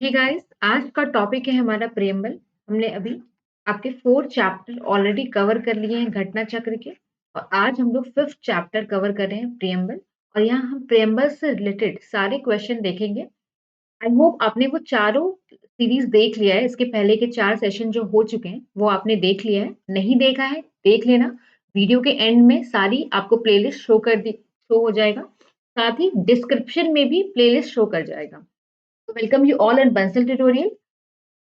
Hey guys, आज का topic है हमारा प्रेम्बल। हमने अभी आपके 4 चैप्टर ऑलरेडी कवर कर लिए हैं घटना चक्र के और आज हम लोग 5th चैप्टर कवर कर रहे हैं प्रेम्बल। और यहाँ हम प्रेम्बल से रिलेटेड सारे क्वेश्चन देखेंगे। आई होप आपने वो चारों सीरीज देख लिया है। इसके पहले के 4 सेशन जो हो चुके हैं वो आपने देख लिया है। नहीं देखा है देख लेना। वीडियो के एंड में सारी आपको प्लेलिस्ट शो हो जाएगा। साथ ही डिस्क्रिप्शन में भी प्लेलिस्ट शो कर जाएगा। Welcome you all and Bansal tutorial.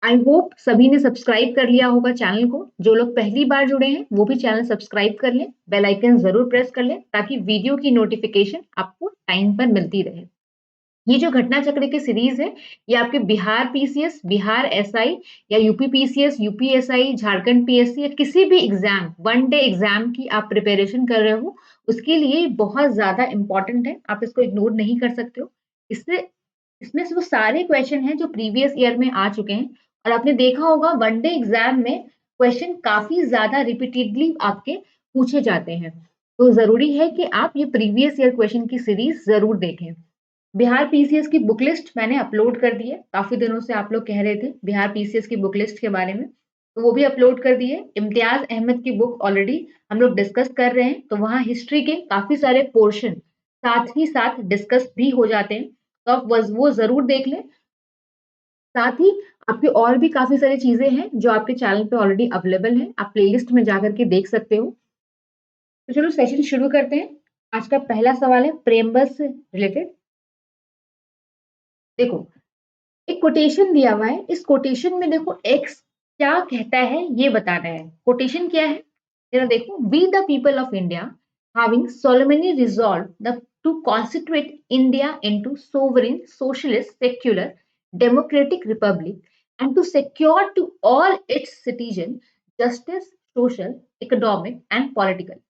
I hope सभी ने सब्सक्राइब कर लिया होगा चैनल को। जो लोग पहली बार जुड़े हैं वो भी चैनल सब्सक्राइब कर लें, बेल आइकन जरूर प्रेस कर लें ताकि वीडियो की नोटिफिकेशन आपको टाइम पर मिलती रहे। ये जो घटना चक्र की सीरीज है ये आपके बिहार पीसीएस, बिहार एसआई या UP PCS, UP SI, Jharkhand PSC या किसी भी एग्जाम, वन डे एग्जाम की आप प्रिपरेशन कर रहे हो उसके लिए बहुत ज्यादा इंपॉर्टेंट है। आप इसको इग्नोर नहीं कर सकते हो। इससे इसमें से वो सारे क्वेश्चन हैं जो प्रीवियस ईयर में आ चुके हैं और आपने देखा होगा वन डे एग्जाम में क्वेश्चन काफी ज्यादा रिपीटेडली आपके पूछे जाते हैं। तो जरूरी है कि आप ये प्रीवियस ईयर क्वेश्चन की सीरीज जरूर देखें। बिहार पीसीएस की बुक लिस्ट मैंने अपलोड कर दी है। काफी दिनों से आप लोग कह रहे थे बिहार पीसीएस की बुक लिस्ट के बारे में, तो वो भी अपलोड कर दी है। इम्तियाज अहमद की बुक ऑलरेडी हम लोग डिस्कस कर रहे हैं, तो वहाँ हिस्ट्री के काफी सारे पोर्शन साथ ही साथ डिस्कस भी हो जाते हैं, तो आप वो जरूर देख लें। साथ ही आपके और भी काफी सारी चीजें हैं जो आपके चैनल पे ऑलरेडी अवेलेबल है, आप प्लेलिस्ट में जाकर के देख सकते हो। तो चलो सेशन शुरू करते हैं। आज का पहला सवाल है प्रेमबल से रिलेटेड। देखो, एक कोटेशन दिया हुआ है। इस कोटेशन में देखो एक्स क्या कहता है ये बताना है। कोटेशन क्या है जरा देखो। We the people of India having solemnly resolved to constitute India into sovereign socialist secular democratic republic and to secure to all its citizens justice, social, economic and political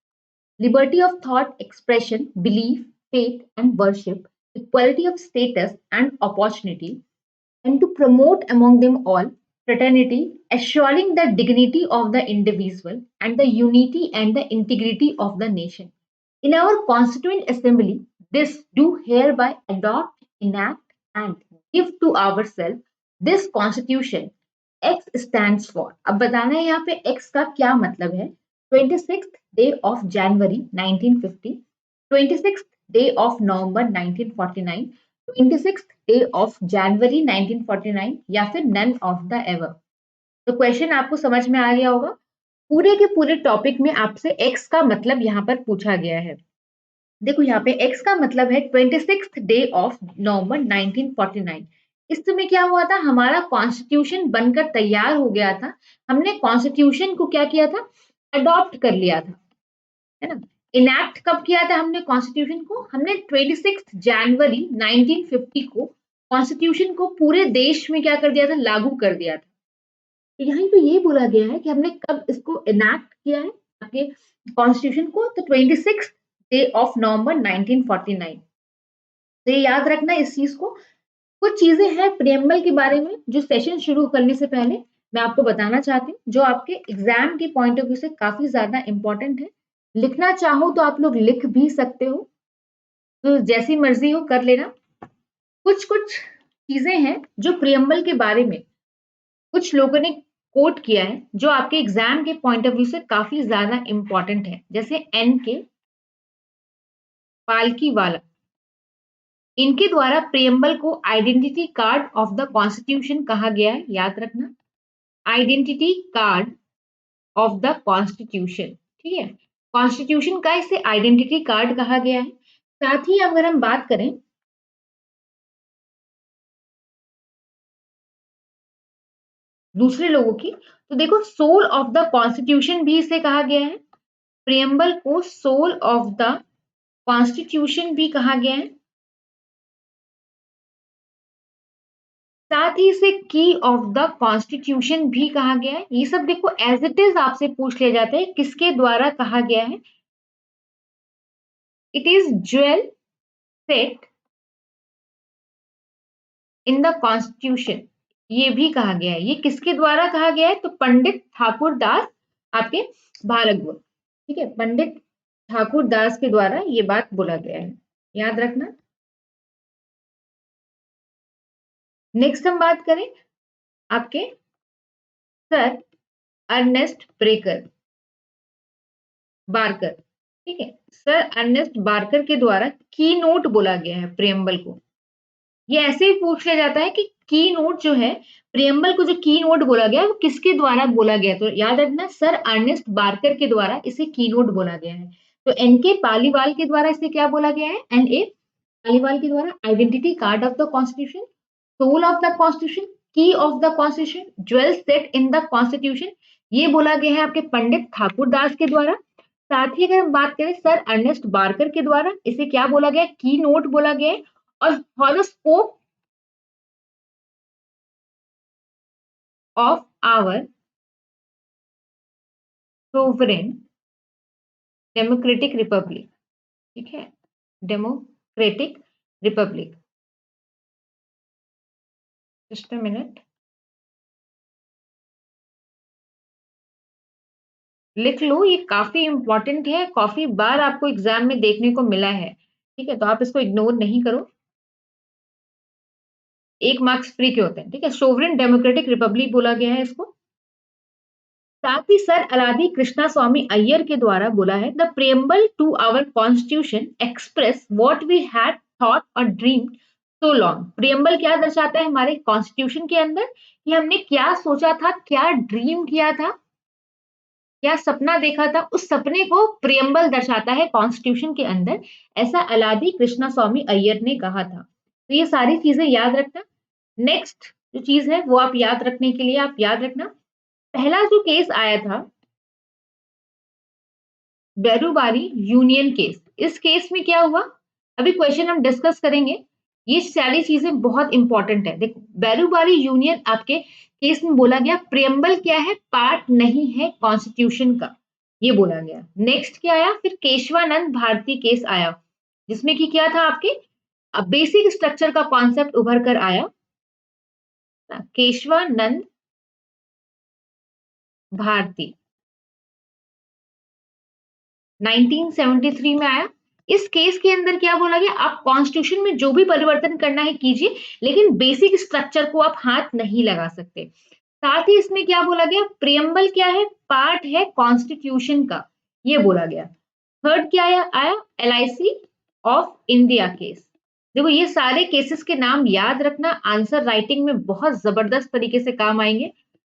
liberty of thought, expression, belief, faith and worship, equality of status and opportunity, and to promote among them all fraternity, assuring the dignity of the individual and the unity and the integrity of the nation. In our Constituent Assembly, this do hereby adopt, enact, and give to ourselves this Constitution. X stands for. अब बताना है यहाँ पे X का क्या मतलब है। 26th day of January 1950, 26th day of November 1949, 26th day of January 1949 या फिर none of the above। तो क्वेश्चन आपको समझ में आ गया होगा। पूरे के पूरे टॉपिक में आपसे एक्स का मतलब यहाँ पर पूछा गया है। देखो यहाँ पे एक्स का मतलब है 26th डे ऑफ नवंबर 1949। इस समय क्या हुआ था, हमारा कॉन्स्टिट्यूशन बनकर तैयार हो गया था। हमने कॉन्स्टिट्यूशन को क्या किया था, अडॉप्ट कर लिया था, है ना। इनैक्ट कब किया था हमने कॉन्स्टिट्यूशन को, हमने 26 जनवरी 1950 को कॉन्स्टिट्यूशन को पूरे देश में क्या कर दिया था, लागू कर दिया था। तो यहाँ पे ये बोला गया है कि हमने कब इसको इनैक्ट किया है आपके कॉन्स्टिट्यूशन को, तो 26 डे ऑफ नवंबर 1949। तो ये याद रखना इस चीज को। कुछ चीजें हैं प्रियम्बल के बारे में जो सेशन शुरू करने से पहले मैं आपको बताना चाहती हूँ, जो आपके एग्जाम के पॉइंट ऑफ व्यू से काफी ज्यादा इंपॉर्टेंट है। लिखना चाहो तो आप लोग लिख भी सकते हो, तो जैसी मर्जी हो कर लेना। कुछ कुछ चीजें हैं जो प्रियम्बल के बारे में कुछ लोगों ने कोट किया है जो आपके एग्जाम के पॉइंट ऑफ व्यू से काफी ज्यादा इंपॉर्टेंट है। जैसे एन के पालकी वाला, इनके द्वारा प्रियम्बल को identity card of the constitution कहा गया है, याद रखना। Identity card of the constitution, ठीक है। कॉन्स्टिट्यूशन का इसे आइडेंटिटी कार्ड कहा गया है। साथ ही अगर हम बात करें दूसरे लोगों की, तो देखो सोल ऑफ द कॉन्स्टिट्यूशन भी इसे कहा गया है। प्रियम्बल को सोल ऑफ द कॉन्स्टिट्यूशन भी कहा गया है। साथ ही इसे की ऑफ द कॉन्स्टिट्यूशन भी कहा गया है। ये सब देखो एज इट इज आपसे पूछ लिया जाता है किसके द्वारा कहा गया है। It is jewel set in the constitution, ये भी कहा गया है। ये किसके द्वारा कहा गया है, तो पंडित ठाकुर दास आपके भारतभूषण, ठीक है। पंडित ठाकुर दास के द्वारा ये बात बोला गया है, याद रखना। नेक्स्ट हम बात करें आपके सर अर्नेस्ट बारकर, ठीक है। सर अर्नेस्ट बारकर के द्वारा की नोट बोला गया है प्रियम्बल को। ये ऐसे ही पूछ लिया जाता है कि की नोट जो है, प्रियम्बल को जो की नोट बोला गया है वो किसके द्वारा बोला गया है? तो याद रखना सर अर्नेस्ट बारकर के द्वारा इसे की नोट बोला गया है। तो एनके पालीवाल के द्वारा इसे क्या बोला गया है? एनए पालीवाल के द्वारा identity card of the constitution, soul of the constitution, key of the constitution, jewel set in the constitution, ये बोला गया है आपके पंडित ठाकुर दास के द्वारा। साथ ही अगर हम बात करें सर अर्नेस्ट बारकर के द्वारा, इसे क्या बोला गया है? की नोट बोला गया है। और horoscope of our sovereign democratic republic, ठीक है, democratic republic. Just a minute, लिख लो, ये काफी इंपॉर्टेंट है, काफी बार आपको एग्जाम में देखने को मिला है, ठीक है, तो आप इसको इग्नोर नहीं करो। 1 मार्क्स फ्री के होते हैं, ठीक है। सोवरेन डेमोक्रेटिक रिपब्लिक बोला गया है इसको। साथ ही सर अलादी कृष्णा स्वामी अय्यर के द्वारा बोला है the preamble to our constitution express what we had thought और ड्रीम सो लॉन्ग। प्रियम्बल क्या दर्शाता है हमारे कॉन्स्टिट्यूशन के अंदर कि हमने क्या सोचा था, क्या ड्रीम किया था, क्या सपना देखा था, उस सपने को प्रियम्बल दर्शाता है कॉन्स्टिट्यूशन के अंदर, ऐसा अलादी कृष्णा स्वामी अय्यर ने कहा था। तो ये सारी चीजें याद रखना। नेक्स्ट जो चीज है वो आप याद रखने के लिए आप याद रखना, पहला जो केस आया था बेरुबारी यूनियन केस, इस केस में क्या हुआ, अभी क्वेश्चन हम डिस्कस करेंगे। ये सारी चीजें बहुत इंपॉर्टेंट है। देखो बेरुबारी यूनियन आपके केस में बोला गया प्रियम्बल क्या है, पार्ट नहीं है कॉन्स्टिट्यूशन का, ये बोला गया। नेक्स्ट क्या आया, फिर केशवानंद भारती केस आया, जिसमें कि क्या था आपके बेसिक स्ट्रक्चर का कॉन्सेप्ट उभर कर आया। केशवानंद भारती 1973 में आया। इस केस के अंदर क्या बोला गया, आप कॉन्स्टिट्यूशन में जो भी परिवर्तन करना है कीजिए, लेकिन बेसिक स्ट्रक्चर को आप हाथ नहीं लगा सकते। साथ ही इसमें क्या बोला गया, प्रियम्बल क्या है, पार्ट है कॉन्स्टिट्यूशन का, ये बोला गया। थर्ड क्या आया, एलआईसी ऑफ इंडिया केस। देखो ये सारे केसेस के नाम याद रखना, आंसर राइटिंग में बहुत जबरदस्त तरीके से काम आएंगे,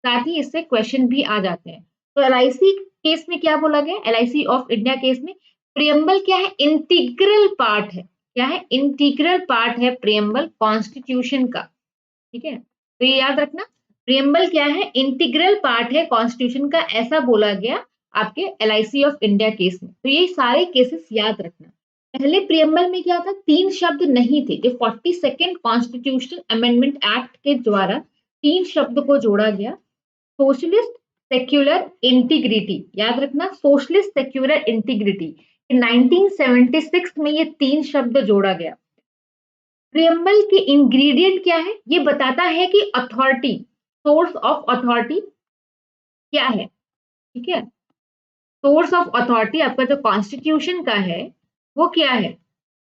साथ ही इससे क्वेश्चन भी आ जाते हैं। तो एलआईसी केस में क्या बोला गया, एलआईसी ऑफ इंडिया केस में प्रियम्बल क्या है, इंटीग्रल पार्ट है, क्या है, इंटीग्रल पार्ट है प्रियम्बल कॉन्स्टिट्यूशन का, ठीक है। तो ये याद रखना, प्रियम्बल क्या है, इंटीग्रल पार्ट है कॉन्स्टिट्यूशन का, ऐसा बोला गया आपके एलआईसी ऑफ इंडिया केस में। तो ये सारे केसेस याद रखना। पहले प्रियम्बल में क्या था, 3 शब्द नहीं थे, जो 42nd कॉन्स्टिट्यूशनल अमेंडमेंट एक्ट के द्वारा 3 शब्द को जोड़ा गया, सोशलिस्ट सेक्युलर इंटीग्रिटी, याद रखना सोशलिस्ट सेक्युलर इंटीग्रिटी। 1976 में ये 3 शब्द जोड़ा गया। प्रियम्बल के इंग्रेडिएंट क्या है, ये बताता है कि अथॉरिटी, सोर्स ऑफ अथॉरिटी क्या है, ठीक है। सोर्स ऑफ अथॉरिटी आपका जो कॉन्स्टिट्यूशन का है वो क्या है,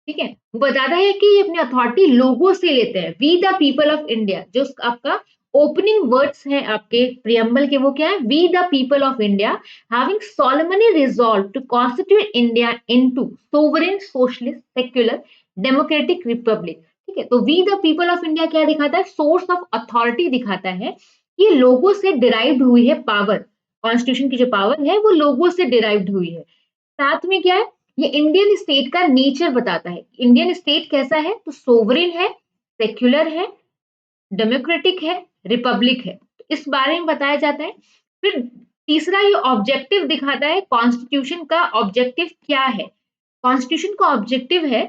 ठीक है, वो बताता है कि ये अपनी अथॉरिटी लोगों से लेते हैं, we the people of India. जो आपका ओपनिंग वर्ड्स है आपके प्रियम्बल के, वो क्या है, we the people of India having solemnly resolved to constitute India into sovereign socialist secular democratic republic, ठीक है। तो we the people of India क्या दिखाता है, सोर्स ऑफ अथॉरिटी दिखाता है, ये लोगों से डिराइव्ड हुई है पावर, कॉन्स्टिट्यूशन की जो पावर है वो लोगों से डिराइव्ड हुई है। साथ में क्या है, ये इंडियन स्टेट का नेचर बताता है, इंडियन स्टेट कैसा है, तो सोवरेन है, सेक्युलर है, डेमोक्रेटिक है, रिपब्लिक है, तो इस बारे में बताया जाता है। फिर तीसरा ये ऑब्जेक्टिव दिखाता है, कॉन्स्टिट्यूशन का ऑब्जेक्टिव क्या है, कॉन्स्टिट्यूशन का ऑब्जेक्टिव है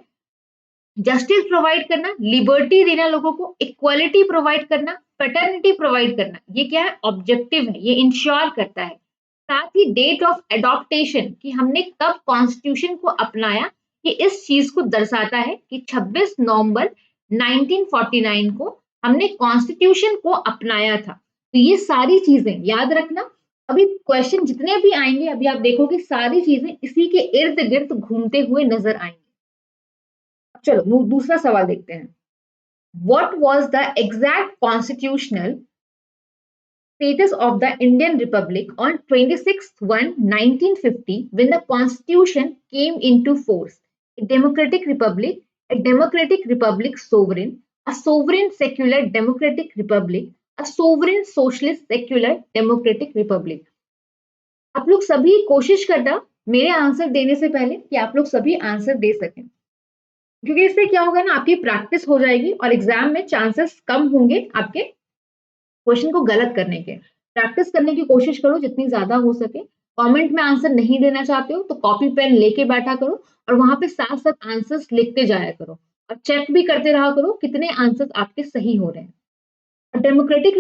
जस्टिस प्रोवाइड करना, लिबर्टी देना लोगों को, इक्वालिटी प्रोवाइड करना, फ्रेटर्निटी प्रोवाइड करना, ये क्या है, ऑब्जेक्टिव है, ये इंश्योर करता है। साथ ही डेट ऑफ एडॉप्टेशन, कि हमने कब कॉन्स्टिट्यूशन को अपनाया, ये इस चीज को दर्शाता है कि 26 नवंबर 1949 को हमने कॉन्स्टिट्यूशन को अपनाया था। तो ये सारी चीजें याद रखना। अभी क्वेश्चन जितने भी आएंगे अभी आप देखोगे सारी चीजें इसी के इर्द गिर्द घूमते हुए नजर आएंगे। चलो दूसरा सवाल देखते हैं। what was the exact constitutional status of the Indian Republic on 26/1/1950 when the Constitution came into force? A democratic republic sovereign, a sovereign secular democratic republic, a sovereign socialist secular democratic republic. आप लोग सभी कोशिश करना मेरे answer देने से पहले कि आप लोग सभी आंसर दे सकें, क्योंकि इससे क्या होगा ना, आपकी प्रैक्टिस हो जाएगी और एग्जाम में चांसेस कम होंगे आपके क्वेश्चन को गलत करने के। प्रैक्टिस करने की कोशिश करो जितनी ज्यादा हो सके। कमेंट में आंसर नहीं देना चाहते हो तो कॉपी पेन लेके बैठा करो और वहां पे साथ साथ आंसर्स लिखते जाया करो और चेक भी करते रहा करो कितने आंसर्स आपके सही हो रहे हैं। A democratic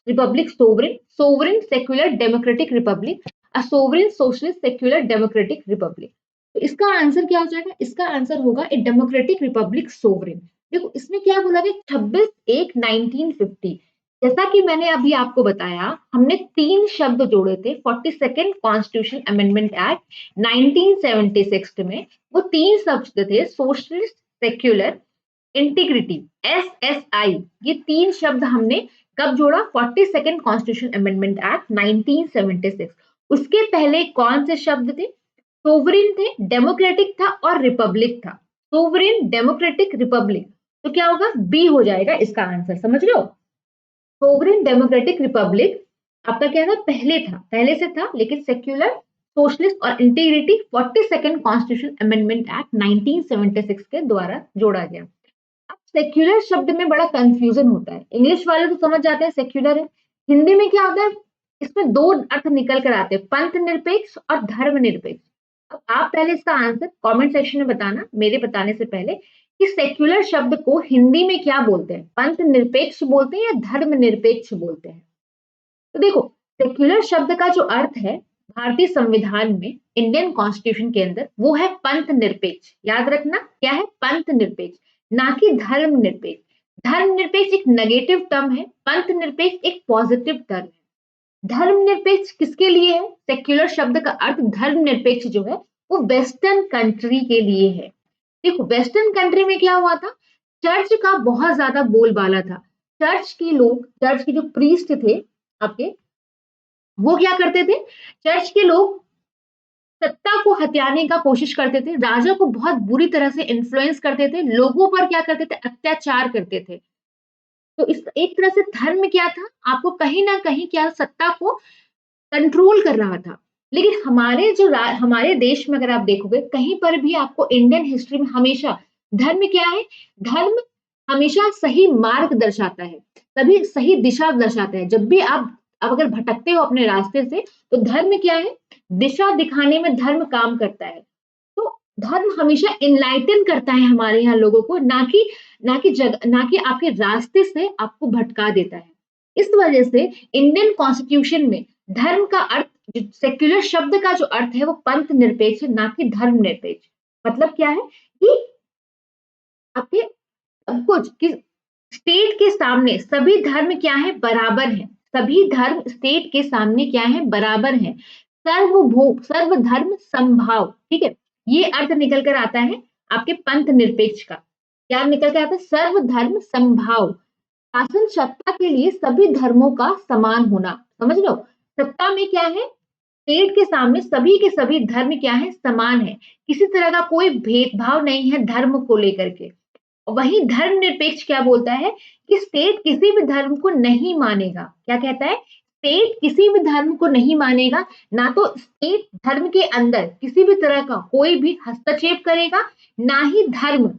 republic sovereign, sovereign secular democratic republic, a sovereign socialist secular democratic republic। तो इसका आंसर क्या हो जाएगा? इसका आंसर होगा ए डेमोक्रेटिक रिपब्लिक सोवरेन। देखो इसमें क्या बोला गया, 26/1/1950। जैसा कि मैंने अभी आपको बताया, हमने 3 शब्द जोड़े थे 42nd कॉन्स्टिट्यूशन अमेंडमेंट एक्ट 1976 में। वो 3 शब्द थे सोशलिस्ट, सेक्युलर, इंटीग्रिटी, SSI। ये 3 शब्द हमने कब जोड़ा? 42nd constitution amendment act 1976। उसके पहले कौन से शब्द थे? सोवरेन थे, डेमोक्रेटिक था और रिपब्लिक था। Sovereign, democratic, Republic. तो क्या होगा? बी हो जाएगा इसका आंसर, समझ रहे हो? सोवरेन डेमोक्रेटिक रिपब्लिक आपका क्या था? पहले था, पहले से था, लेकिन सेक्युलर, सोशलिस्ट और integrity 42nd constitution amendment act 1976 के द्वारा जोड़ा गया। अब सेक्युलर शब्द में बड़ा कंफ्यूजन होता है। इंग्लिश वाले तो समझ जाते हैं सेक्युलर है, हिंदी में क्या होता है? इसमें 2 अर्थ निकल कर आते हैं, पंथ निरपेक्ष और धर्म निरपेक्ष। अब आप पहले इसका आंसर कमेंट सेक्शन में बताना मेरे बताने से पहले कि सेक्युलर शब्द को हिंदी में क्या बोलते हैं? पंथ निरपेक्ष बोलते हैं या धर्म निरपेक्ष बोलते हैं? तो देखो, सेक्युलर शब्द का जो अर्थ है भारतीय संविधान में, इंडियन कॉन्स्टिट्यूशन के अंदर, वो है पंथ निरपेक्ष। याद रखना क्या है? पंथ निरपेक्ष, ना कि धर्म निरपेक्ष। धर्म निरपेक्ष एक नेगेटिव टर्म है, पंथ निरपेक्ष एक पॉजिटिव टर्म है। धर्मनिरपेक्ष किसके लिए है? सेक्युलर शब्द का अर्थ धर्मनिरपेक्ष जो है वो वेस्टर्न कंट्री के लिए है। देखो वेस्टर्न कंट्री में क्या हुआ था, चर्च का बहुत ज्यादा बोलबाला था। चर्च के लोग, चर्च के जो प्रीस्ट थे आपके, वो क्या करते थे? चर्च के लोग सत्ता को हथियाने का कोशिश करते थे, राजा को बहुत बुरी तरह से इन्फ्लुएंस करते थे, लोगों पर क्या करते थे? अत्याचार करते थे। तो इस एक तरह से धर्म क्या था? आपको कहीं ना कहीं क्या, सत्ता को कंट्रोल कर रहा था। लेकिन हमारे देश में अगर आप देखोगे कहीं पर भी आपको इंडियन हिस्ट्री में हमेशा धर्म क्या है? धर्म हमेशा सही मार्ग दर्शाता है, तभी सही दिशा दर्शाता है। जब भी आप अगर भटकते हो अपने रास्ते से तो धर्म क्या है? दिशा दिखाने में धर्म काम करता है। तो धर्म हमेशा इनलाइटन करता है हमारे यहाँ लोगों को, ना कि आपके रास्ते से आपको भटका देता है। इस वजह से इंडियन कॉन्स्टिट्यूशन में धर्म का अर्थ, सेक्युलर शब्द का जो अर्थ है वो पंथ निरपेक्ष है, ना कि धर्म निरपेक्ष। मतलब क्या है कि आपके सब कुछ कि स्टेट के सामने सभी धर्म क्या है? बराबर है। सभी धर्म स्टेट के सामने क्या है? बराबर है। सर्वधर्म समभाव, ठीक है, ये अर्थ निकल कर आता है आपके पंथ निरपेक्ष का। क्या निकल कर आता है? सर्वधर्म समभाव। शासन सत्ता के लिए सभी धर्मों का समान होना, समझ लो। सत्ता में क्या है? स्टेट के सामने सभी के सभी धर्म क्या है? समान है। किसी तरह का कोई भेदभाव नहीं है धर्म को लेकर के। वही धर्मनिरपेक्ष क्या बोलता है कि स्टेट किसी भी धर्म को नहीं मानेगा। क्या कहता है? स्टेट किसी भी धर्म को नहीं मानेगा, ना तो स्टेट धर्म के अंदर किसी भी तरह का कोई भी हस्तक्षेप करेगा, ना ही धर्म,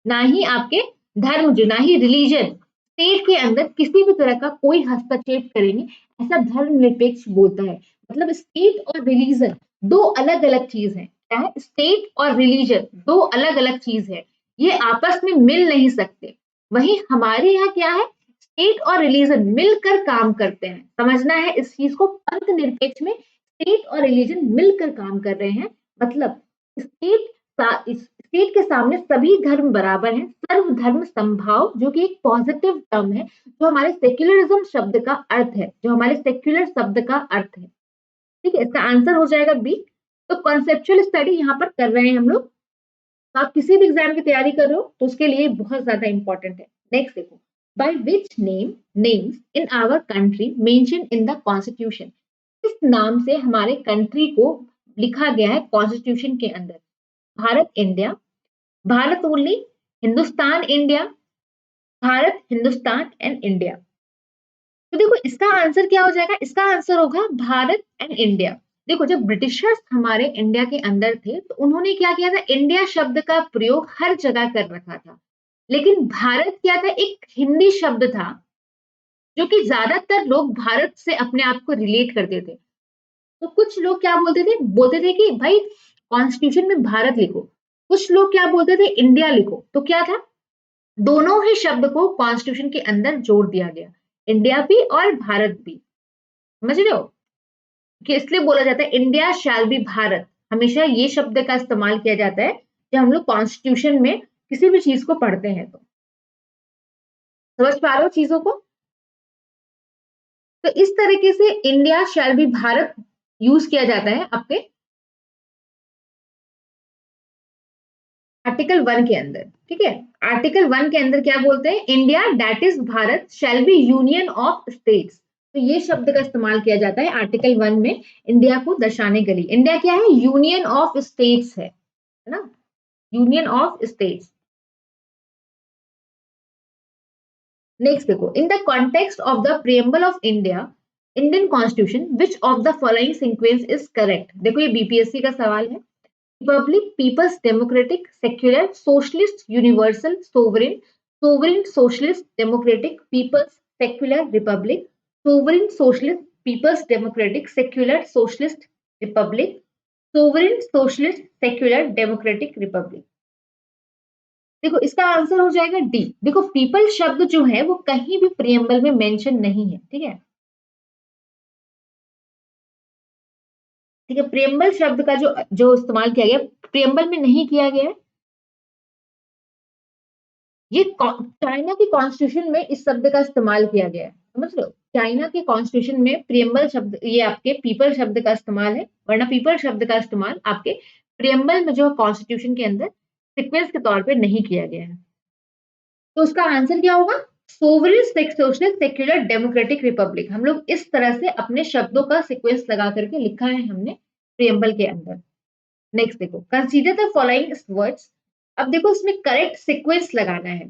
ना ही आपके धर्म जो, ना ही रिलीजन स्टेट के अंदर किसी भी तरह का कोई हस्तक्षेप करेंगे, ऐसा धर्मनिरपेक्ष बोलता है। मतलब स्टेट और रिलीजन दो अलग अलग चीज है। क्या है? स्टेट और रिलीजन दो अलग अलग चीज है, ये आपस में मिल नहीं सकते। वहीं हमारे यहाँ क्या है? स्टेट और रिलीजन मिलकर काम करते हैं। समझना है इस चीज को, पंथ निरपेक्ष में स्टेट और रिलीजन मिलकर काम कर रहे हैं। मतलब स्टेट के सामने सभी धर्म बराबर हैं। सर्वधर्म समभाव जो कि एक पॉजिटिव टर्म है, जो हमारे सेक्युलरिज्म शब्द का अर्थ है, जो हमारे सेक्युलर शब्द का अर्थ है। ठीक है, इसका आंसर हो जाएगा बी। तो कॉन्सेप्चुअल स्टडी यहाँ पर कर रहे हैं हम लोग। तो आप किसी भी एग्जाम की तैयारी कर रहे हो तो उसके लिए बहुत ज्यादा इंपॉर्टेंट है। नेक्स्ट देखो, by which names in our country mention in the constitution, किस नाम से हमारे कंट्री को लिखा गया है कॉन्स्टिट्यूशन के अंदर? Bharat India, Bharat only, Hindustan India, Bharat Hindustan and India. तो देखो इसका आंसर क्या हो जाएगा, इसका आंसर होगा भारत एंड इंडिया। देखो जब ब्रिटिशर्स हमारे इंडिया के अंदर थे तो उन्होंने क्या किया था, इंडिया शब्द का प्रयोग हर जगह कर रखा था, लेकिन भारत क्या था, एक हिंदी शब्द था जो कि ज्यादातर लोग भारत से अपने आप को रिलेट करते थे। तो कुछ लोग क्या बोलते थे कि भाई कॉन्स्टिट्यूशन में भारत लिखो, कुछ लोग क्या बोलते थे इंडिया लिखो। तो क्या था, दोनों ही शब्द को कॉन्स्टिट्यूशन के अंदर जोड़ दिया गया, इंडिया भी और भारत भी। समझ रहे हो कि इसलिए बोला जाता है इंडिया शैल बी भारत, हमेशा ये शब्द का इस्तेमाल किया जाता है जब हम लोग कॉन्स्टिट्यूशन में किसी भी चीज को पढ़ते हैं। तो समझ पा रहे हो चीजों को? तो इस तरीके से India shall be Bharat use किया जाता है आपके आर्टिकल 1 के अंदर। ठीक है, आर्टिकल 1 के अंदर क्या बोलते हैं, India that is Bharat shall be union of states. तो ये शब्द का इस्तेमाल किया जाता है आर्टिकल 1 में इंडिया को दर्शाने के लिए। इंडिया क्या है, यूनियन ऑफ स्टेट्स है ना, यूनियन ऑफ स्टेट्स। नेक्स्ट देखो, in the context of the preamble of India Indian constitution which of the following sequence is correct. देखो ये बीपीएससी का सवाल है। Republic, people's democratic, secular, socialist, universal, sovereign, sovereign, socialist, democratic, people's, secular, republic, sovereign, socialist, people's democratic, secular, socialist, republic, sovereign, socialist, secular, democratic, republic. देखो इसका answer हो जाएगा D. देखो पीपल शब्द जो है वो कहीं भी प्रियम्बल में मेंशन नहीं है। ठीक है, ठीक है, प्रियम्बल शब्द का जो जो इस्तेमाल किया गया प्रियम्बल में नहीं किया गया है। ये चाइना के कॉन्स्टिट्यूशन में इस शब्द का इस्तेमाल किया गया है, समझ लो। चाइना के कॉन्स्टिट्यूशन में प्रियम्बल शब्द, ये आपके पीपल शब्द का इस्तेमाल है, वरना पीपल शब्द का इस्तेमाल आपके प्रियम्बल में जो कॉन्स्टिट्यूशन के अंदर सीक्वेंस के तौर पे नहीं किया गया है। तो उसका आंसर क्या होगा, sovereign, socialist, secular, democratic, Republic. हम लोग इस तरह से अपने शब्दों का सीक्वेंस लगा करके लिखा है हमने प्रियम्बल के अंदर। नेक्स्ट देखो, कंसीडर द फॉलोइंग वर्ड्स। अब देखो इसमें करेक्ट सीक्वेंस लगाना है,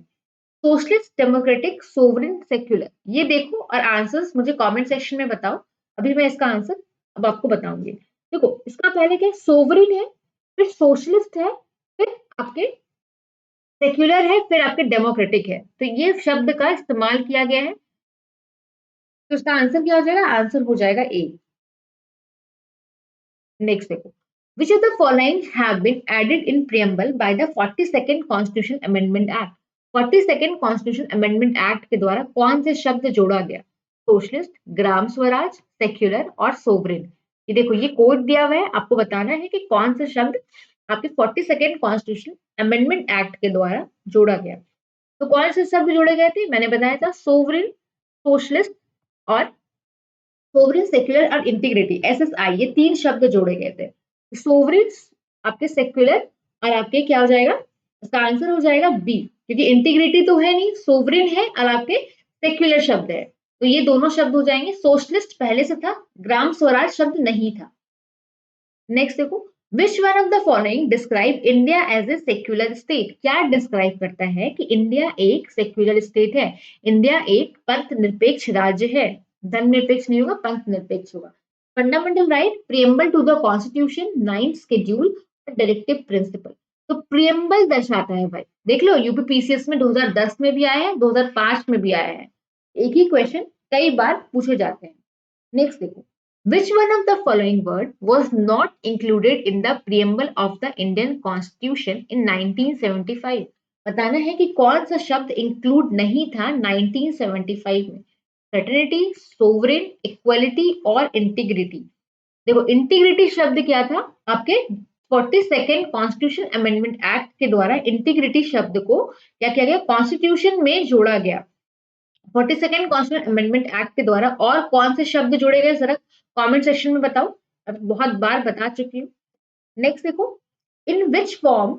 सोशलिस्ट, डेमोक्रेटिक, सोवरेन, सेक्युलर। ये देखो और आंसर्स मुझे कमेंट सेक्शन में बताओ। अभी मैं इसका आंसर अब आपको बताऊंगी। देखो इसका पहले क्या, सोवरेन है, फिर सोशलिस्ट है, फिर आपके सेक्युलर है, फिर आपके डेमोक्रेटिक है। तो ये शब्द का इस्तेमाल किया गया है। तो इसका आंसर क्या हो जाएगा, आंसर हो जाएगा ए। नेक्स्ट देखो, which of the following have been added in preamble by the 42nd Constitution Amendment Act। 42nd Constitution Amendment Act के द्वारा कौन से शब्द जोड़ा गया, सोशलिस्ट, ग्राम स्वराज, सेक्युलर और सोवरेन। ये देखो ये कोड दिया हुआ है, आपको बताना है कि कौन से शब्द आपके 42nd कॉन्स्टिट्यूशन अमेंडमेंट एक्ट के द्वारा जोड़ा गया। तो कौन से शब्द जोड़े गए थे, मैंने बताया था सोवरेन, सोशलिस्ट और सोवरेन, सेक्युलर और इंटीग्रिटी, एसएसआई, ये तीन शब्द जोड़े गए थे। सोवरेन, आपके सेक्युलर और आपके क्या हो जाएगा, इसका आंसर हो जाएगा बी, क्योंकि इंटीग्रिटी तो है नहीं, सोवरेन है और आपके सेक्युलर शब्द है, तो ये दोनों शब्द हो जाएंगे। सोशलिस्ट पहले से था, ग्राम स्वराज शब्द नहीं था। नेक्स्ट देखो, which one of the following describe India as a secular state. क्या डिस्क्राइब करता है कि इंडिया एक सेक्युलर स्टेट है, इंडिया एक पंथ निरपेक्ष राज्य है। धर्म निरपेक्ष नहीं होगा, पंथ निरपेक्ष होगा। Fundamental right, preamble to the constitution, 9th schedule, directive principle. तो प्रियम्बल दर्शाता है भाई, देख लो यूपीपीसीएस में 2010 में भी आया है, 2005 में भी आया है, एक ही क्वेश्चन कई बार पूछे जाते हैं। नेक्स्ट देखो, which one of the following word was not included in the preamble of the Indian Constitution in 1975। बताना है कि कौन सा शब्द इंक्लूड नहीं था 1975 में। फ्रेटर्निटी, सोवरेन, इक्वलिटी और इंटीग्रिटी। देखो इंटीग्रिटी शब्द क्या था, आपके 42nd कॉन्स्टिट्यूशन अमेंडमेंट एक्ट के द्वारा इंटीग्रिटी शब्द को क्या किया गया, कॉन्स्टिट्यूशन में जोड़ा गया। 42nd कॉन्स्टिट्यूशन अमेंडमेंट एक्ट के द्वारा और कौन से शब्द जोड़े गए, जरा कमेंट सेक्शन में बताओ, अब बहुत बार बता चुकी हूँ। नेक्स्ट देखो, in which form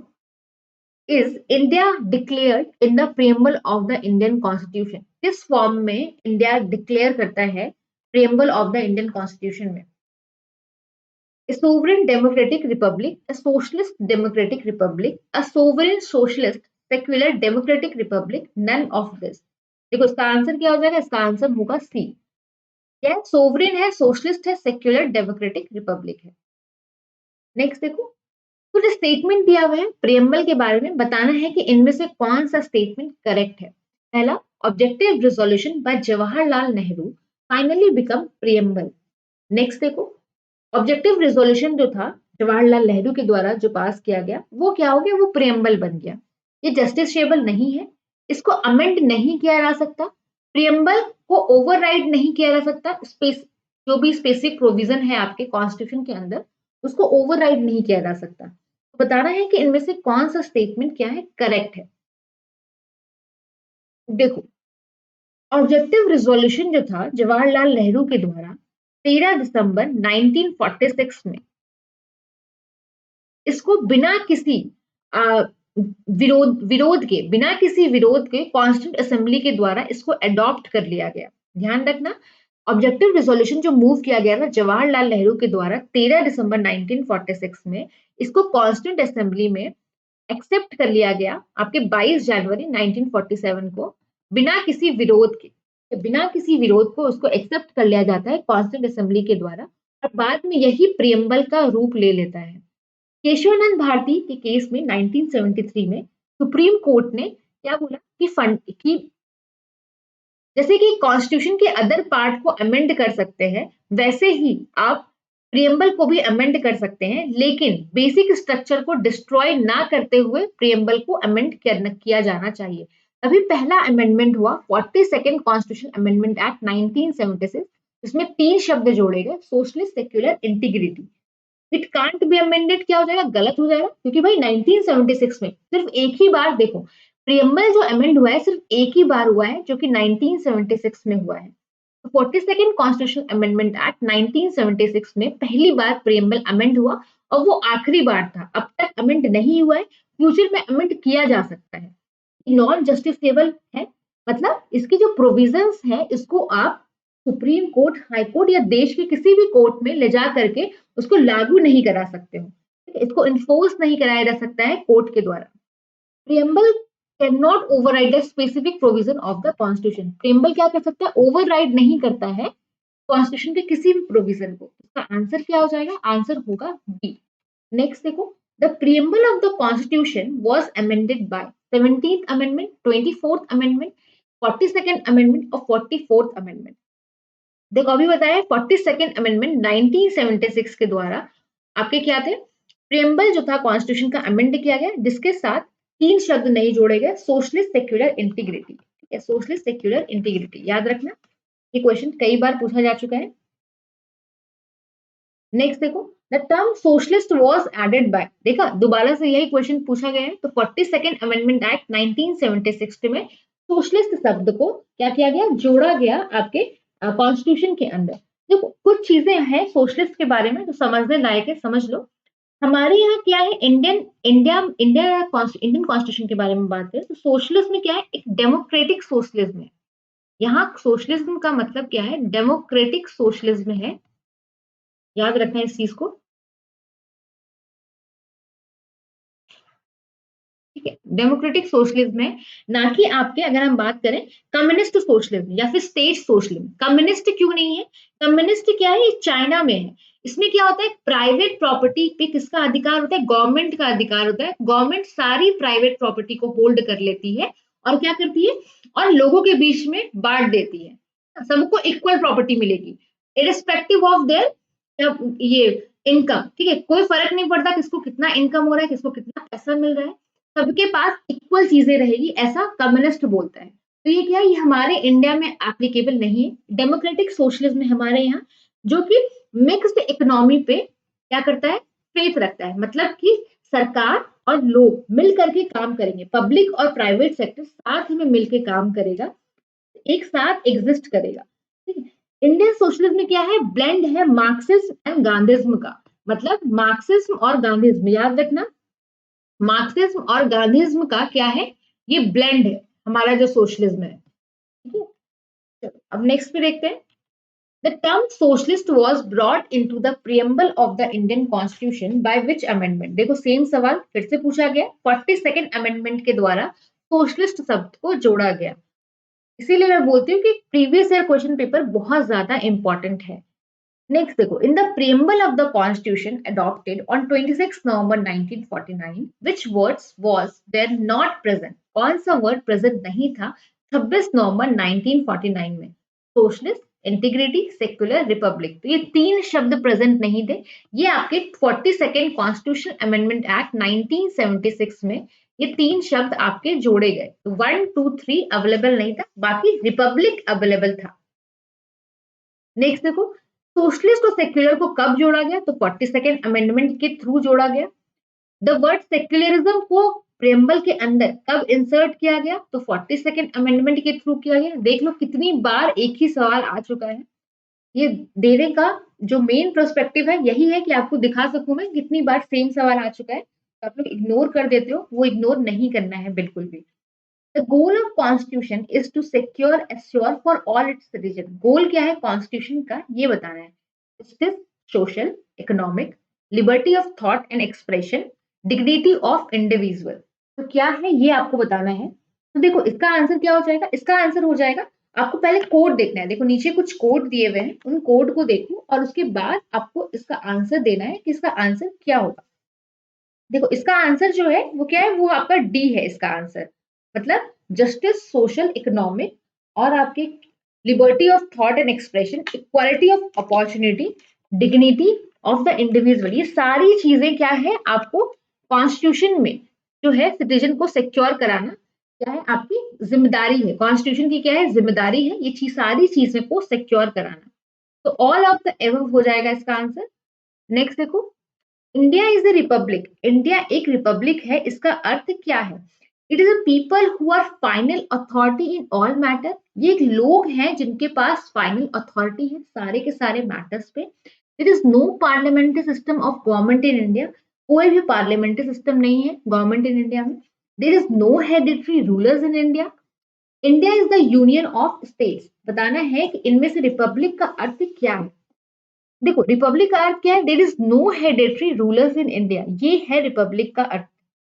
is India declared in the preamble of the Indian constitution? किस फॉर्म में इंडिया डिक्लेयर करता है preamble of the Indian constitution में? A sovereign democratic republic, a socialist democratic republic, a sovereign socialist secular democratic republic, none of this. देखो इसका answer क्या हो जाएगा? इसका आंसर होगा सी। क्या है? सोवरेन है, सोशलिस्ट है, सेक्युलर डेमोक्रेटिक रिपब्लिक है। नेक्स्ट देखो, तो जो स्टेटमेंट दिया हुआ है प्रियम्बल के बारे में बताना है कि इनमें से कौन सा स्टेटमेंट करेक्ट है। पहला, objective resolution by Jawaharlal Nehru finally become preamble. Next देखो, ऑब्जेक्टिव रिजोल्यूशन जो था जवाहरलाल नेहरू के द्वारा जो पास किया गया वो क्या हो गया? वो प्रियम्बल बन गया। ये जस्टिसेबल नहीं है, इसको अमेंड नहीं किया जा सकता, प्रियम्बल को ओवरराइड नहीं किया जा सकता। जो भी स्पेसिफिक प्रोविजन है आपके कॉन्स्टिट्यूशन के अंदर उसको ओवरराइड नहीं किया जा सकता। तो बताना है कि इनमें से कौन सा स्टेटमेंट क्या है करेक्ट है। देखो, ऑब्जेक्टिव रिजोल्यूशन जो था जवाहरलाल नेहरू के द्वारा 13 दिसंबर 1946 में, इसको बिना किसी विरोध के कॉन्स्टिट्यूंट असेंबली के द्वारा इसको अडॉप्ट कर लिया गया। ध्यान रखना, ऑब्जेक्टिव रिजोल्यूशन जो मूव किया गया था जवाहरलाल नेहरू के द्वारा 13 दिसंबर 1946 में, इसको कॉन्स्टिट्यूंट असेंबली में एक्सेप्ट कर लिया गया आपके 22 जनवरी 1947 को, बिना किसी विरोध के। बिना किसी विरोध को उसको एक्सेप्ट कर लिया जाता है कॉन्स्टिट्यूंट असेंबली के द्वारा, और बाद में यही प्रियम्बल का रूप ले लेता है। केशवानंद भारती के केस में 1973 में सुप्रीम कोर्ट ने क्या बोला कि जैसे कि कॉन्स्टिट्यूशन के अदर पार्ट को अमेंड कर सकते हैं, वैसे ही आप प्रियम्बल को भी अमेंड कर सकते हैं, लेकिन बेसिक स्ट्रक्चर को डिस्ट्रॉय ना करते हुए प्रियम्बल को अमेंड किया जाना चाहिए। अभी पहला अमेंडमेंट हुआ 42nd कॉन्स्टिट्यूशन अमेंडमेंट एक्ट 1976, जिसमें 3 शब्द जोड़े गए, socialist, secular, integrity. It can't be amended क्या हो जाएगा? गलत हो जाएगा, क्योंकि भाई 1976 में सिर्फ एक ही बार, देखो प्रियम्बल जो अमेंड हुआ है सिर्फ एक ही बार हुआ है, जो कि 1976 में हुआ है। तो 42nd कॉन्स्टिट्यूशन अमेंडमेंट एक्ट 1976 में पहली बार प्रियम्बल अमेंड हुआ, और वो आखिरी बार था। अब तक अमेंड नहीं हुआ है, फ्यूचर में अमेंड किया जा सकता है। नॉन जस्टिफिएबल है, मतलब इसकी जो प्रोविजंस है इसको आप सुप्रीम कोर्ट, हाई कोर्ट या देश के किसी भी कोर्ट में ले जा करके उसको लागू नहीं करा सकते हो, इसको इन्फोर्स नहीं कराया जा सकता है कोर्ट के द्वारा। Preamble can not override the specific provision of the constitution. Preamble क्या कर सकता है? ओवरराइड नहीं करता है कॉन्स्टिट्यूशन के किसी भी प्रोविजन को। इसका आंसर क्या हो जाएगा? आंसर होगा बी। नेक्स्ट देखो, the preamble of the constitution was amended bye 17th amendment, 24th amendment, 42nd amendment और 44th अमेंडमेंट। देखो अभी बताया 42nd अमेंडमेंट 1976 के द्वारा आपके क्या थे? प्रियम्बल जो था कॉन्स्टिट्यूशन का अमेंड किया गया, जिसके साथ 3 शब्द नहीं जोड़े गए, सोशलिस्ट, सेक्युलर, इंटीग्रिटी। ठीक है, सोशलिस्ट, सेक्युलर, इंटीग्रिटी याद रखना, ये क्वेश्चन कई बार पूछा जा चुका है। नेक्स्ट देखो, the term socialist was added by, देखा दोबारा से यही क्वेश्चन पूछा गया है। तो 42nd अमेंडमेंट एक्ट 1976 में सोशलिस्ट शब्द को क्या किया गया? जोड़ा गया आपके कॉन्स्टिट्यूशन के अंदर। देखो कुछ चीजें हैं सोशलिस्ट के बारे में जो समझने लायक है, समझ लो। हमारे यहाँ क्या है, इंडियन कॉन्स्टिट्यूशन के बारे में बात करें तो सोशलिज्म में क्या है? एक डेमोक्रेटिक सोशलिज्म है। यहाँ सोशलिज्म का मतलब क्या है? डेमोक्रेटिक सोशलिज्म है, याद रखना इस चीज को। ठीक है, डेमोक्रेटिक सोशलिज्म है, ना कि आपके अगर हम बात करें कम्युनिस्ट सोशलिज्म या फिर स्टेट सोशलिज्म। कम्युनिस्ट क्यों नहीं है? कम्युनिस्ट क्या है? ये चाइना में है। इसमें क्या होता है? प्राइवेट प्रॉपर्टी पे किसका अधिकार होता है? गवर्नमेंट का अधिकार होता है। गवर्नमेंट सारी प्राइवेट प्रॉपर्टी को होल्ड कर लेती है और क्या करती है? और लोगों के बीच में बांट देती है, सबको इक्वल प्रॉपर्टी मिलेगी इरिस्पेक्टिव ऑफ देयर ये इनकम। ठीक है, कोई फर्क नहीं पड़ता किसको कितना इनकम हो रहा है, किसको कितना पैसा मिल रहा है, सबके पास इक्वल चीजें रहेगी, ऐसा कम्युनिस्ट बोलता है। तो ये क्या है? ये हमारे इंडिया में एप्लीकेबल नहीं है। डेमोक्रेटिक सोशलिज्म है हमारे यहाँ, जो कि मिक्स्ड इकोनॉमी पे क्या करता है? फेथ रखता है, मतलब कि सरकार और लोग मिल करके काम करेंगे, पब्लिक और प्राइवेट सेक्टर साथ में मिलकर काम करेगा, एक साथ एग्जिस्ट करेगा। ठीक है, इंडियन सोशलिज्म में क्या है? ब्लेंड है मार्क्सिज्म एंड गांधीज्म का, मतलब मार्क्सिज्म और गांधीज्म, याद रखना मार्क्सिज्म और गांधीज्म का क्या है, ये ब्लेंड है हमारा जो सोशलिज्म है। ठीक है, चलो अब नेक्स्ट पे देखते हैं। The term socialist was brought into the preamble of the Indian Constitution by which amendment? देखो सेम सवाल फिर से पूछा गया, 42nd अमेंडमेंट के द्वारा सोशलिस्ट शब्द को जोड़ा गया। इसीलिए मैं बोलती हूँ कि प्रीवियस ईयर क्वेश्चन पेपर बहुत ज्यादा इंपॉर्टेंट है। नेक्स्ट देखो, in the preamble of the constitution adopted on 26 November 1949 which words was were not present? कौन सा वर्ड प्रेजेंट नहीं था 26 नवंबर 1949 में? Socialist, integrity, secular, Republic. तो ये तीन शब्द प्रेजेंट नहीं थे। ये आपके 42nd कॉन्स्टिट्यूशन अमेंडमेंट एक्ट 1976 में ये तीन शब्द आपके जोड़े गए। तो 1, 2, 3 अवेलेबल नहीं था, बाकी रिपब्लिक अवेलेबल था। नेक्स्ट देखो, सोशलिस्ट और सेक्युलर को कब जोड़ा गया? तो 42nd अमेंडमेंट के थ्रू जोड़ा गया। द वर्ड सेक्युलरिज्म को प्रेम्बल के अंदर कब इंसर्ट किया गया? तो 42nd अमेंडमेंट के थ्रू किया गया। देख लो कितनी बार एक ही सवाल आ चुका है। ये देने का जो मेन पर्सपेक्टिव है यही है कि आपको दिखा सकूं मैं कितनी बार सेम सवाल आ चुका है। तो आप लोग इग्नोर कर देते हो, वो इग्नोर नहीं करना है बिल्कुल भी। The goal of constitution is to secure assure for all its citizens. गोल क्या है कॉन्स्टिट्यूशन का, ये बताना है। Justice, social, economic, liberty of thought and expression, dignity of individual. तो क्या है ये आपको बताना है। तो देखो इसका आंसर क्या हो जाएगा? इसका आंसर हो जाएगा, आपको पहले कोड देखना है। देखो नीचे कुछ कोड दिए हुए हैं, उन कोड को देखो और उसके बाद आपको इसका आंसर देना है कि इसका आंसर क्या होगा। देखो इसका आंसर जो है वो क्या है, वो आपका डी है इसका आंसर। मतलब जस्टिस, सोशल, इकोनॉमिक और आपके liberty of thought and expression, equality of opportunity, dignity of the individual, ये सारी चीजें क्या है आपको कॉन्स्टिट्यूशन में जो है सिटीजन को सिक्योर कराना क्या है आपकी जिम्मेदारी है। कॉन्स्टिट्यूशन की क्या है जिम्मेदारी है, ये सारी चीजें को सिक्योर कराना। तो ऑल ऑफ द एबव हो जाएगा इसका आंसर। नेक्स्ट देखो, India is a republic. India एक रिपब्लिक है, इसका अर्थ क्या है? It is a people who are final authority in all matter. ये एक लोग हैं जिनके पास फाइनल अथॉरिटी है सारे के सारे मैटर्स पे। There is no parliamentary system of government in India. कोई भी पार्लियामेंट्री सिस्टम नहीं है गवर्नमेंट इन इंडिया में। There is no hereditary rulers in India. India is the union of states. बताना है कि इनमें से रिपब्लिक का अर्थ क्या है। देखो रिपब्लिक का अर्थ क्या है? There is no hereditary rulers in India, ये है रिपब्लिक का अर्थ।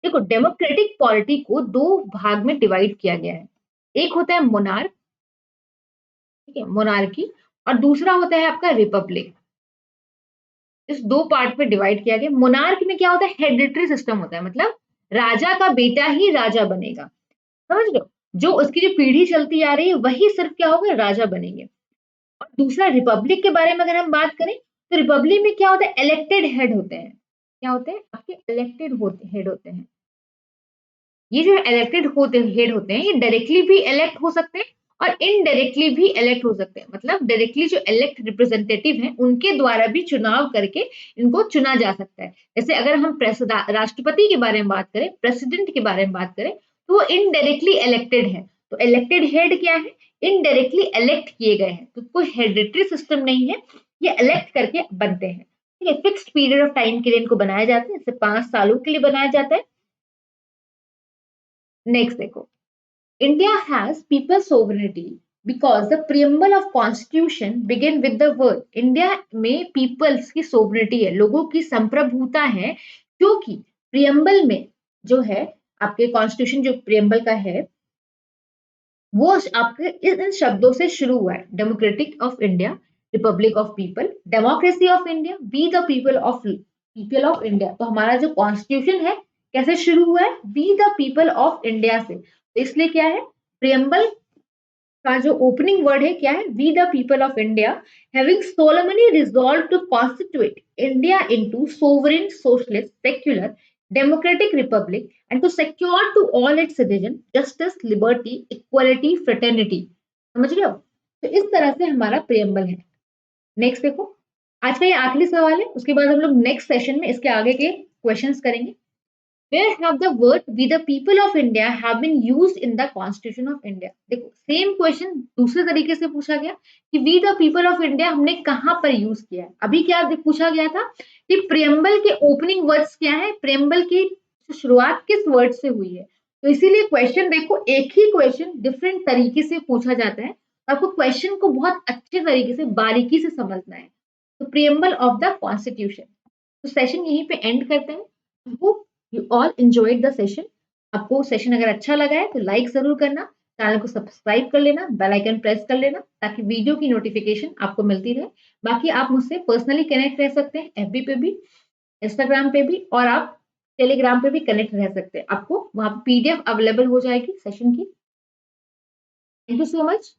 देखो डेमोक्रेटिक पॉलिटी को दो भाग में डिवाइड किया गया है। एक होता है मोनार्क, ठीक है, मोनार्की, और दूसरा होता है आपका रिपब्लिक। इस दो पार्ट में डिवाइड किया गया। मोनार्क में क्या होता है? हेरिडिटरी सिस्टम होता है, मतलब राजा का बेटा ही राजा बनेगा। समझ लो, जो उसकी जो पीढ़ी चलती आ रही है वही सिर्फ क्या होगा, राजा बनेंगे। और दूसरा रिपब्लिक के बारे में अगर हम बात करें तो रिपब्लिक में क्या होता है? इलेक्टेड हेड होते हैं। क्या होते हैं? आपके इलेक्टेड होते हेड होते हैं। ये जो इलेक्टेड होते हेड होते हैं ये डायरेक्टली भी इलेक्ट हो सकते हैं और इनडायरेक्टली भी इलेक्ट हो सकते हैं। मतलब डायरेक्टली जो इलेक्ट रिप्रेजेंटेटिव हैं उनके द्वारा भी चुनाव करके इनको चुना जा सकता है। जैसे अगर हम राष्ट्रपति के बारे में बात करें, प्रेसिडेंट के बारे में बात करें, तो वो इनडायरेक्टली इलेक्टेड है। तो इलेक्टेड हेड क्या है? इनडायरेक्टली इलेक्ट किए गए हैं। तो कोई हेरिडिटरी सिस्टम नहीं है, ये इलेक्ट करके बनते हैं। ठीक है, फिक्स्ड पीरियड ऑफ टाइम के लिए इनको बनाया जाता है, जैसे 5 सालों के लिए बनाया जाता है। नेक्स्ट देखो, India has people sovereignty because the preamble of constitution begin with the word। India में peoples की sovereignty है, लोगों की संप्रभुता है, क्योंकि preamble में जो है आपके constitution जो preamble का है वो आपके इन शब्दों से शुरू हुआ है। Democratic of India, republic of people, democracy of India, we the people of India. तो हमारा जो कॉन्स्टिट्यूशन है कैसे शुरू हुआ है? We the people of India से। तो इसलिए क्या है, प्रियम्बल का जो ओपनिंग वर्ड है क्या है? We the people of India having solemnly resolved to constitute India into sovereign socialist secular democratic republic and to secure to all its citizens justice, liberty, equality, fraternity। समझ रहे हो? तो इस तरह से हमारा प्रियम्बल है। नेक्स्ट देखो, आज का ये आखिरी सवाल है, उसके बाद हम लोग नेक्स्ट सेशन में इसके आगे के क्वेश्चंस करेंगे। Where have the word "we the people of India" have been used in the Constitution of India? देखो सेम क्वेश्चन दूसरे तरीके से पूछा गया कि "we the people of India" हमने कहाँ पर यूज किया है। अभी क्या पूछा गया था कि प्रियम्बल के ओपनिंग वर्ड्स क्या है, प्रियम्बल की तो शुरुआत किस वर्ड से हुई है? तो इसीलिए क्वेश्चन देखो, एक ही क्वेश्चन डिफरेंट तरीके से पूछा जाता है। आपको क्वेश्चन को बहुत अच्छे तरीके से बारीकी से समझना है। तो प्रियम्बल ऑफ द कॉन्स्टिट्यूशन। तो सेशन यहीं पे एंड करते हैं। Hope you all enjoyed the session. आपको सेशन अगर अच्छा लगा है तो लाइक जरूर करना, चैनल को सब्सक्राइब कर लेना, बेल आइकन प्रेस कर लेना ताकि वीडियो की नोटिफिकेशन आपको मिलती रहे। बाकी आप मुझसे पर्सनली कनेक्ट रह सकते हैं, एफबी पे भी, इंस्टाग्राम पे भी, और आप टेलीग्राम पे भी कनेक्ट रह सकते हैं। आपको वहां पीडीएफ अवेलेबल हो जाएगी सेशन की। Thank you so much.